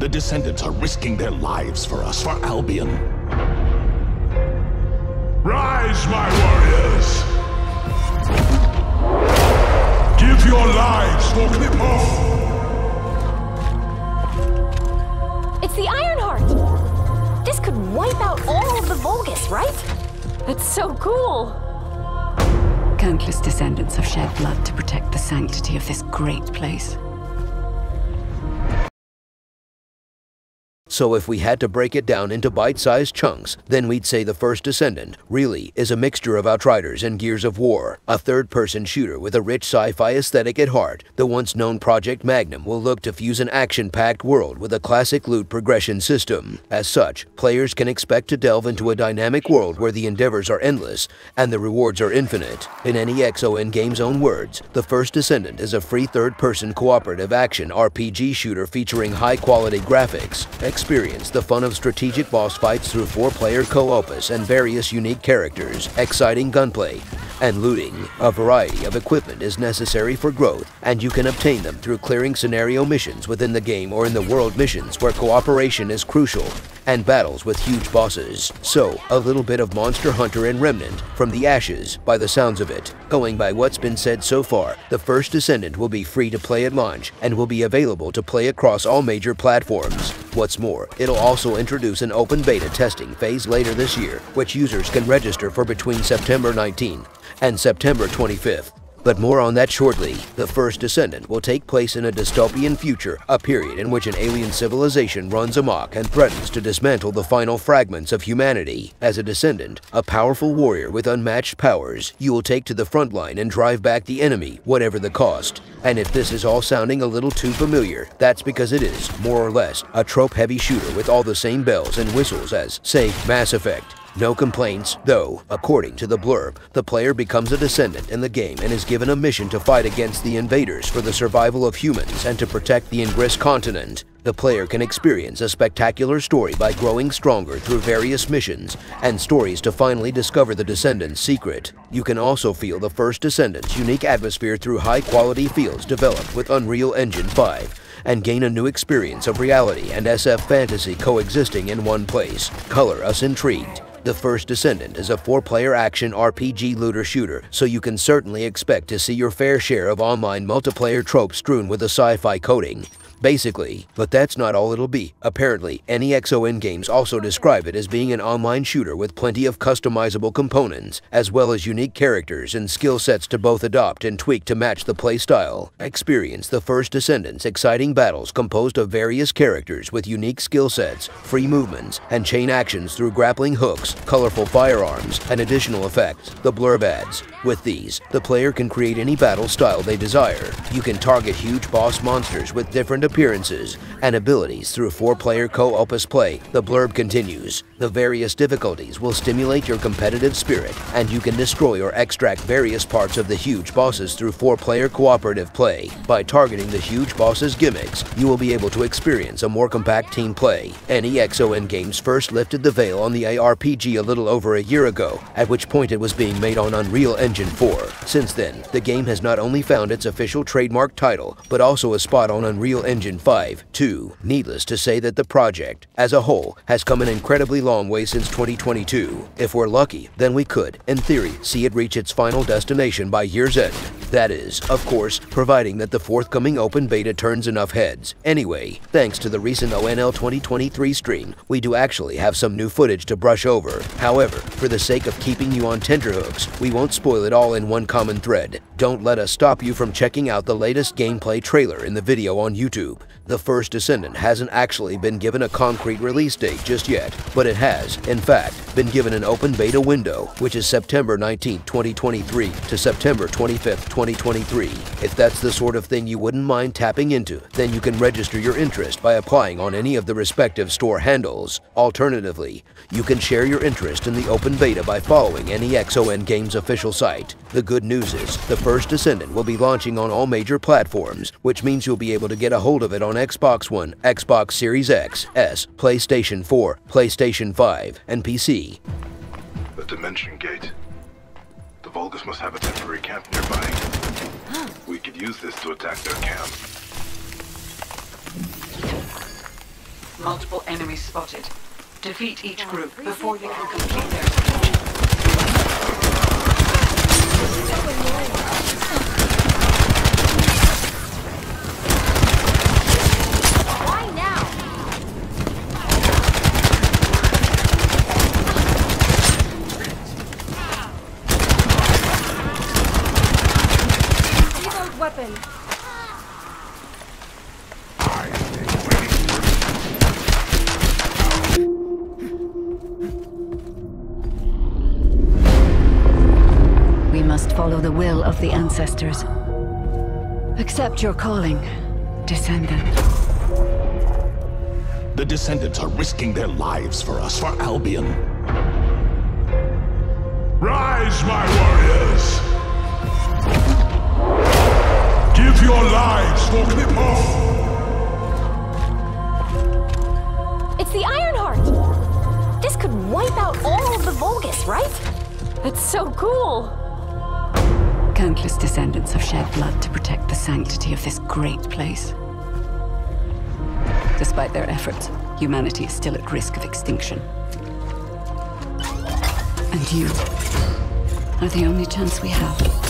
The Descendants are risking their lives for us, for Albion. Rise, my warriors! Give your lives for Clipoff! It's the Ironheart! This could wipe out all of the Vulgus, right? That's so cool! Countless Descendants have shed blood to protect the sanctity of this great place. So if we had to break it down into bite-sized chunks, then we'd say the First Descendant really is a mixture of Outriders and Gears of War, a third-person shooter with a rich sci-fi aesthetic at heart. The once-known Project Magnum will look to fuse an action-packed world with a classic loot progression system. As such, players can expect to delve into a dynamic world where the endeavors are endless and the rewards are infinite. In NEXO game's own words, the First Descendant is a free third-person cooperative action RPG shooter featuring high-quality graphics. Experience the fun of strategic boss fights through 4-player co-opus and various unique characters, exciting gunplay, and looting. A variety of equipment is necessary for growth, and you can obtain them through clearing scenario missions within the game or in the world missions where cooperation is crucial, and battles with huge bosses. So, a little bit of Monster Hunter and Remnant from the ashes, by the sounds of it. Going by what's been said so far, the First Descendant will be free to play at launch and will be available to play across all major platforms. What's more, it'll also introduce an open beta testing phase later this year, which users can register for between September 19th and September 25th. But more on that shortly. The First Descendant will take place in a dystopian future, a period in which an alien civilization runs amok and threatens to dismantle the final fragments of humanity. As a Descendant, a powerful warrior with unmatched powers, you will take to the front line and drive back the enemy, whatever the cost. And if this is all sounding a little too familiar, that's because it is, more or less, a trope-heavy shooter with all the same bells and whistles as, say, Mass Effect. No complaints, though, according to the blurb, the player becomes a Descendant in the game and is given a mission to fight against the invaders for the survival of humans and to protect the Ingress continent. The player can experience a spectacular story by growing stronger through various missions and stories to finally discover the Descendant's secret. You can also feel the First Descendant's unique atmosphere through high-quality fields developed with Unreal Engine 5 and gain a new experience of reality and SF fantasy coexisting in one place. Color us intrigued. The First Descendant is a 4-player action RPG looter-shooter, so you can certainly expect to see your fair share of online multiplayer tropes strewn with a sci-fi coating. Basically, but that's not all it'll be. Apparently, NEXO games also describe it as being an online shooter with plenty of customizable components, as well as unique characters and skill sets to both adopt and tweak to match the playstyle. Experience the First Descendant's exciting battles composed of various characters with unique skill sets, free movements, and chain actions through grappling hooks, colorful firearms, and additional effects. The blurb adds, with these, the player can create any battle style they desire. You can target huge boss monsters with different appearances and abilities through 4-player co-opus play. The blurb continues. The various difficulties will stimulate your competitive spirit, and you can destroy or extract various parts of the huge bosses through 4-player cooperative play. By targeting the huge bosses' gimmicks, you will be able to experience a more compact team play. NEXO games first lifted the veil on the ARPG a little over a year ago, at which point it was being made on Unreal Engine 4. Since then, the game has not only found its official trademark title, but also a spot on Unreal Engine 5, too. Needless to say that the project, as a whole, has come an incredibly long way since 2022. If we're lucky, then we could, in theory, see it reach its final destination by year's end. That is, of course, providing that the forthcoming open beta turns enough heads. Anyway, thanks to the recent ONL 2023 stream, we do actually have some new footage to brush over. However, for the sake of keeping you on tenterhooks, we won't spoil it all in one common thread. Don't let us stop you from checking out the latest gameplay trailer in the video on YouTube. The First Descendant hasn't actually been given a concrete release date just yet, but it has, in fact, been given an open beta window, which is September 19, 2023 to September 25, 2023. If that's the sort of thing you wouldn't mind tapping into, then you can register your interest by applying on any of the respective store handles. Alternatively, you can share your interest in the open beta by following NEXO Games' official site. The good news is, the First Descendant will be launching on all major platforms, which means you'll be able to get a hold of it on Xbox One, Xbox Series X, S, PlayStation 4, PlayStation 5, and PC. The Dimension Gate. The Vulgus must have a temporary camp nearby. We could use this to attack their camp. Multiple enemies spotted. Defeat each group before they can complete their mission. Why now? Reload weapon. We must follow the will of the ancestors. Accept your calling, Descendant. The Descendants are risking their lives for us, for Albion. Rise, my warriors! Give your lives for Clip-Off! It's the Ironheart! This could wipe out all of the Vulgus, right? That's so cool! Countless descendants have shed blood to protect the sanctity of this great place. Despite their efforts, humanity is still at risk of extinction. And you are the only chance we have.